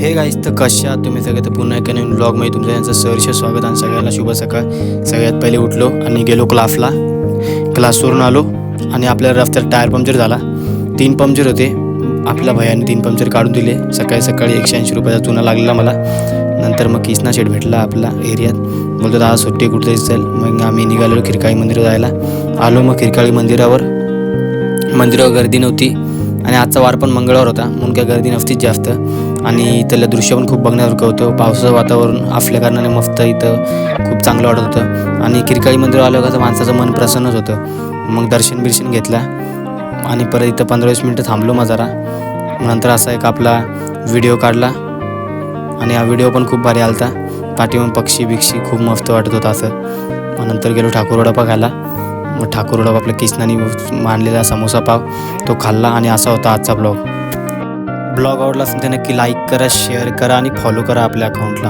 Hey guys, तर कशा आहात तुम्ही सगळे? तर पुन्हा एका नवीन ब्लॉगमध्ये तुमचं यांचं सहर्ष स्वागत आणि सगळ्यांना शुभ सकाळ. सगळ्यात पहिले उठलो आणि गेलो क्लासवरून आलो आणि आपल्या रस्त्यात टायर पंक्चर झाला. 3 पंक्चर होते. आपल्या भैयाने 3 पंक्चर काढून दिले. सकाळी 180 रुपयाचा चुना लागलेला मला. नंतर मग किसना शेट भेटला आपला एरियात. बोलतो दादा सुट्टी कुठे चल. मग आम्ही निघालो खिरकाळी मंदिरावर जायला. आलो मग खिरकाळी मंदिरावर गर्दी नव्हती आणि आजचा वार पण मंगळवार होता म्हणून काय गर्दी नव्हतीच जास्त. आणि इथलं दृश्य पण खूप बघण्यासारखं होतं. पावसाचं वातावरण असल्या कारणाने मस्त इथं खूप चांगलं वाटत होतं. आणि खिरकाळी मंदिर आलं का माणसाचं मन प्रसन्नच होतं. मग दर्शन घेतलं आणि परत इथं 15-20 मिनटं थांबलो मग जरा. नंतर असा एक आपला व्हिडिओ काढला आणि हा व्हिडिओ पण खूप भारी आलता. पाठीवर पक्षी खूप मस्त वाटत होता असं. मग नंतर गेलो ठाकूरवडा खायला. मग ठाकूरवडा आपल्या किसनानी मांडलेला समोसा पाव तो खाल्ला. आणि असा होता आजचा ब्लॉग आवडला असेल तर नक्की लाईक करा, शेअर करा आणि फॉलो करा आपल्या अकाउंटला.